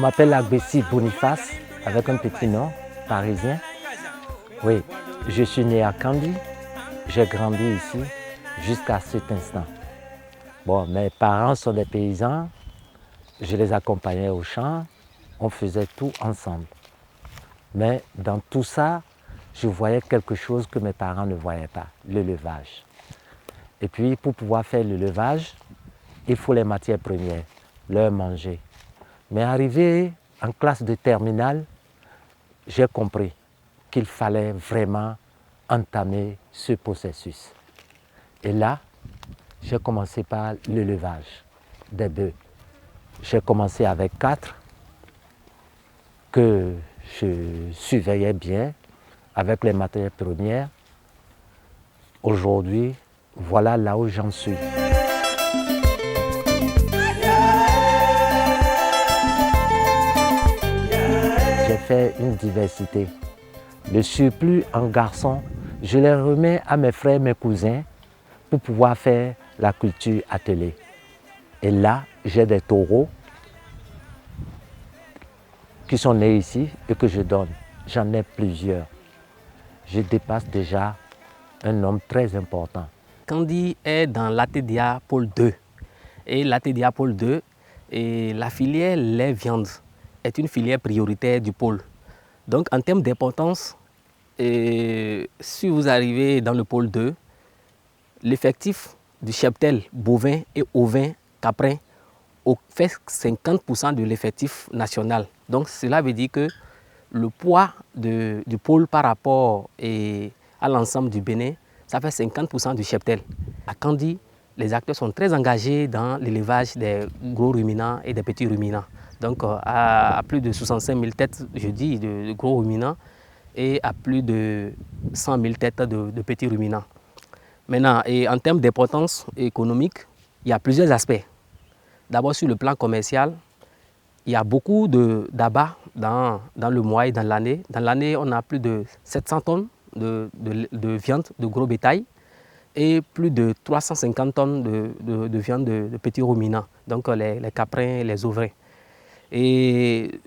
m'appelle Agbessi Boniface, avec un petit nom parisien. Oui, je suis né à Kandi, j'ai grandi ici jusqu'à cet instant. Bon, mes parents sont des paysans, je les accompagnais au champ, on faisait tout ensemble. Mais dans tout ça, je voyais quelque chose que mes parents ne voyaient pas, l'élevage. Et puis pour pouvoir faire l'élevage, il faut les matières premières, leur manger. Mais arrivé en classe de terminale, j'ai compris qu'il fallait vraiment entamer ce processus. Et là, j'ai commencé par l'élevage des bœufs. J'ai commencé avec 4 que je surveillais bien avec les matières premières. Aujourd'hui, voilà là où j'en suis. J'ai fait une diversité. Le surplus en garçons, je les remets à mes frères, mes cousins pour pouvoir faire la culture attelée. Et là, j'ai des taureaux qui sont nés ici et que je donne. J'en ai plusieurs. Je dépasse déjà un nombre très important. Kandi est dans l'ATDA Pôle 2. Et l'ATDA Pôle 2, et la filière lait viande est une filière prioritaire du pôle. Donc en termes d'importance, si vous arrivez dans le pôle 2, l'effectif du cheptel bovin et ovin caprin fait 50% de l'effectif national. Donc cela veut dire que le poids du pôle par rapport à l'ensemble du Bénin, ça fait 50% du cheptel. À Kandi, les acteurs sont très engagés dans l'élevage des gros ruminants et des petits ruminants. Donc à plus de 65 000 têtes, je dis, de gros ruminants et à plus de 100 000 têtes de petits ruminants. Maintenant, et en termes d'importance économique, il y a plusieurs aspects. D'abord, sur le plan commercial, il y a beaucoup d'abats dans le mois et dans l'année. Dans l'année, on a plus de 700 tonnes de viande de gros bétail et plus de 350 tonnes de viande de petits ruminants, donc les caprins et les ovins. Et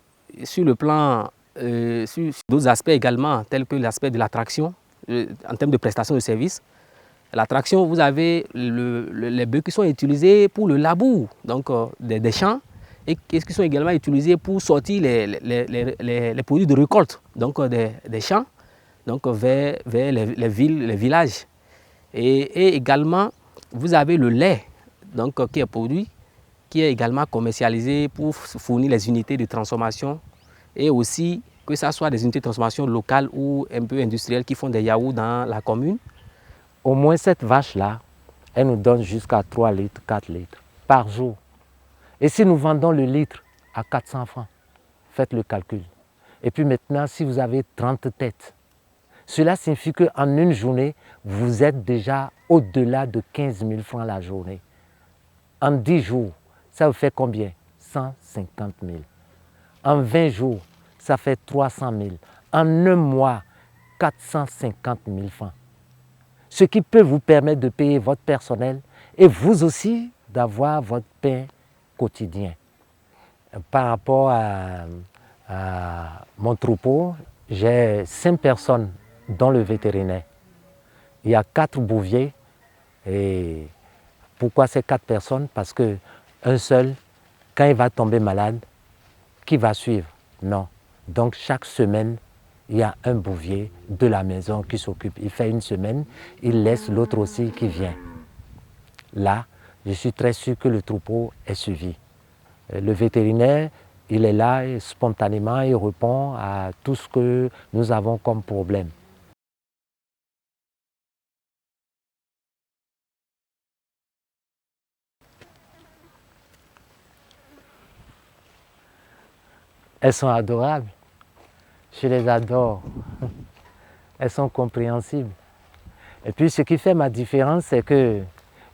sur le plan, sur d'autres aspects également, tels que l'aspect de l'attraction, en termes de prestation de services, l'attraction, vous avez les bœufs qui sont utilisés pour le labour, donc des champs, et qui sont également utilisés pour sortir les produits de récolte, donc des champs, donc vers les villes, les villages. Et également, vous avez le lait donc, qui est produit, qui est également commercialisé pour fournir les unités de transformation et aussi que ce soit des unités de transformation locales ou un peu industrielles qui font des yaourts dans la commune. Au moins cette vache-là, elle nous donne jusqu'à 3 litres, 4 litres par jour. Et si nous vendons le litre à 400 francs, faites le calcul. Et puis maintenant, si vous avez 30 têtes, cela signifie qu'en une journée, vous êtes déjà au-delà de 15 000 francs la journée. En 10 jours, ça vous fait combien? 150 000. En 20 jours, ça fait 300 000. En un mois, 450 000 francs. Ce qui peut vous permettre de payer votre personnel et vous aussi d'avoir votre pain quotidien. Par rapport à mon troupeau, j'ai 5 personnes dont le vétérinaire. Il y a 4 bouviers. Et pourquoi ces 4 personnes? Parce qu'un seul, quand il va tomber malade, qui va suivre? Non. Donc chaque semaine, il y a un bouvier de la maison qui s'occupe. Il fait une semaine, il laisse l'autre aussi qui vient. Là, je suis très sûr que le troupeau est suivi. Le vétérinaire, il est là et spontanément, il répond à tout ce que nous avons comme problème. Elles sont adorables. Je les adore. Elles sont compréhensibles. Et puis ce qui fait ma différence, c'est que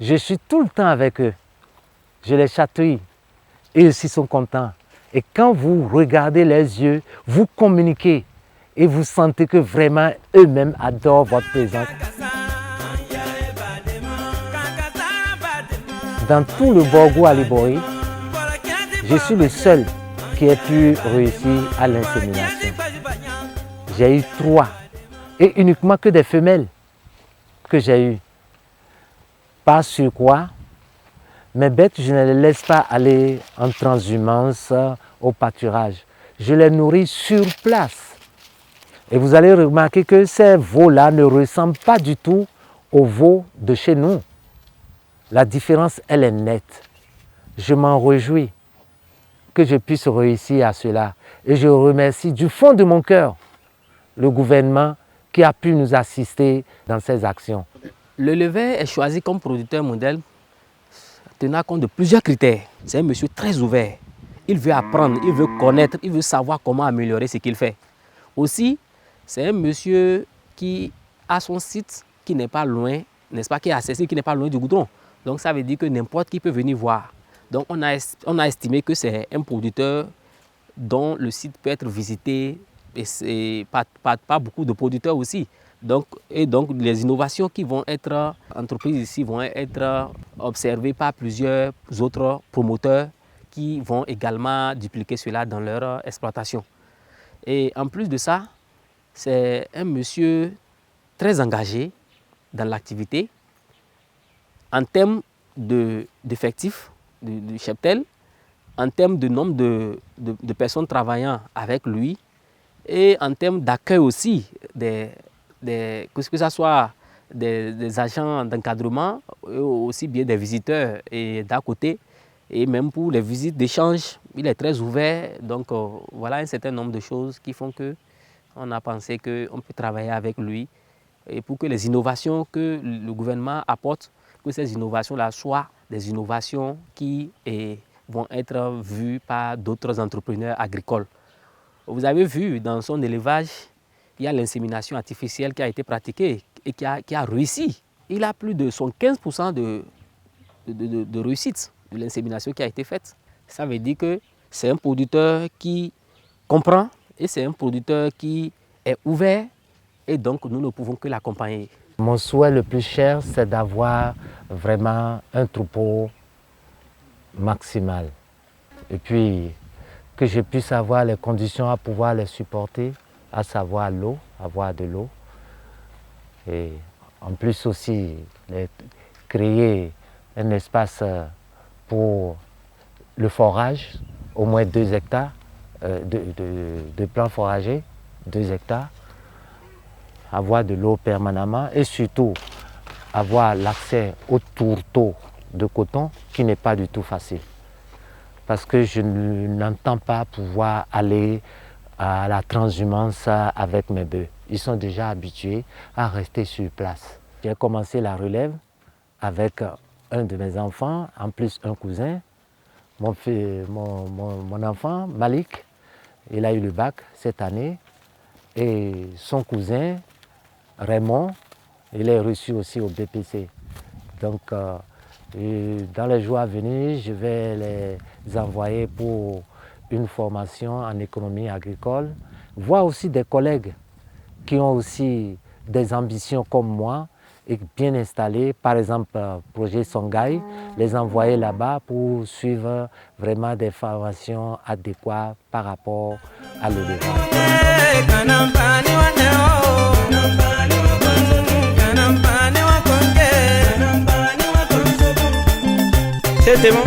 je suis tout le temps avec eux. Je les chatouille. Ils aussi sont contents. Et quand vous regardez les yeux, vous communiquez et vous sentez que vraiment eux-mêmes adorent votre présence. Dans tout le Borgo à Libori, je suis le seul qui aient pu réussir à l'insémination. J'ai eu 3 et uniquement que des femelles que j'ai eues. Par sur quoi mes bêtes, je ne les laisse pas aller en transhumance au pâturage. Je les nourris sur place. Et vous allez remarquer que ces veaux-là ne ressemblent pas du tout aux veaux de chez nous. La différence, elle est nette. Je m'en réjouis que je puisse réussir à cela. Et je remercie du fond de mon cœur le gouvernement qui a pu nous assister dans ces actions. Le Levet est choisi comme producteur modèle tenant compte de plusieurs critères. C'est un monsieur très ouvert. Il veut apprendre, il veut connaître, il veut savoir comment améliorer ce qu'il fait. Aussi, c'est un monsieur qui a son site qui n'est pas loin, n'est-ce pas, qui est accessible, qui n'est pas loin du goudron. Donc ça veut dire que n'importe qui peut venir voir. Donc on a estimé que c'est un producteur dont le site peut être visité et pas beaucoup de producteurs aussi. Donc les innovations qui vont être entreprises ici vont être observées par plusieurs autres promoteurs qui vont également dupliquer cela dans leur exploitation. Et en plus de ça, c'est un monsieur très engagé dans l'activité en termes d'effectifs du cheptel, en termes de nombre de personnes travaillant avec lui et en termes d'accueil aussi, que ce soit des agents d'encadrement, aussi bien des visiteurs et d'à côté, et même pour les visites d'échange, il est très ouvert. Donc voilà un certain nombre de choses qui font qu'on a pensé qu'on peut travailler avec lui et pour que les innovations que le gouvernement apporte, que ces innovations-là soient des innovations qui vont être vues par d'autres entrepreneurs agricoles. Vous avez vu dans son élevage, il y a l'insémination artificielle qui a été pratiquée et qui a réussi. Il a plus de 15% de réussite de l'insémination qui a été faite. Ça veut dire que c'est un producteur qui comprend et c'est un producteur qui est ouvert et donc nous ne pouvons que l'accompagner. Mon souhait le plus cher, c'est d'avoir vraiment un troupeau maximal. Et puis que je puisse avoir les conditions à pouvoir les supporter, à savoir l'eau, avoir de l'eau. Et en plus aussi, créer un espace pour le forage, au moins 2 hectares de plants foragers, 2 hectares. Avoir de l'eau permanemment et surtout avoir l'accès au tourteau de coton qui n'est pas du tout facile. Parce que je n'entends pas pouvoir aller à la transhumance avec mes bœufs. Ils sont déjà habitués à rester sur place. J'ai commencé la relève avec un de mes enfants, en plus un cousin. Mon enfant, Malik, il a eu le bac cette année et son cousin, Raymond, il est reçu aussi au BPC. Donc, dans les jours à venir, je vais les envoyer pour une formation en économie agricole, voir aussi des collègues qui ont aussi des ambitions comme moi et bien installés, par exemple, projet Songhai, les envoyer là-bas pour suivre vraiment des formations adéquates par rapport à l'élevage. C'était bon.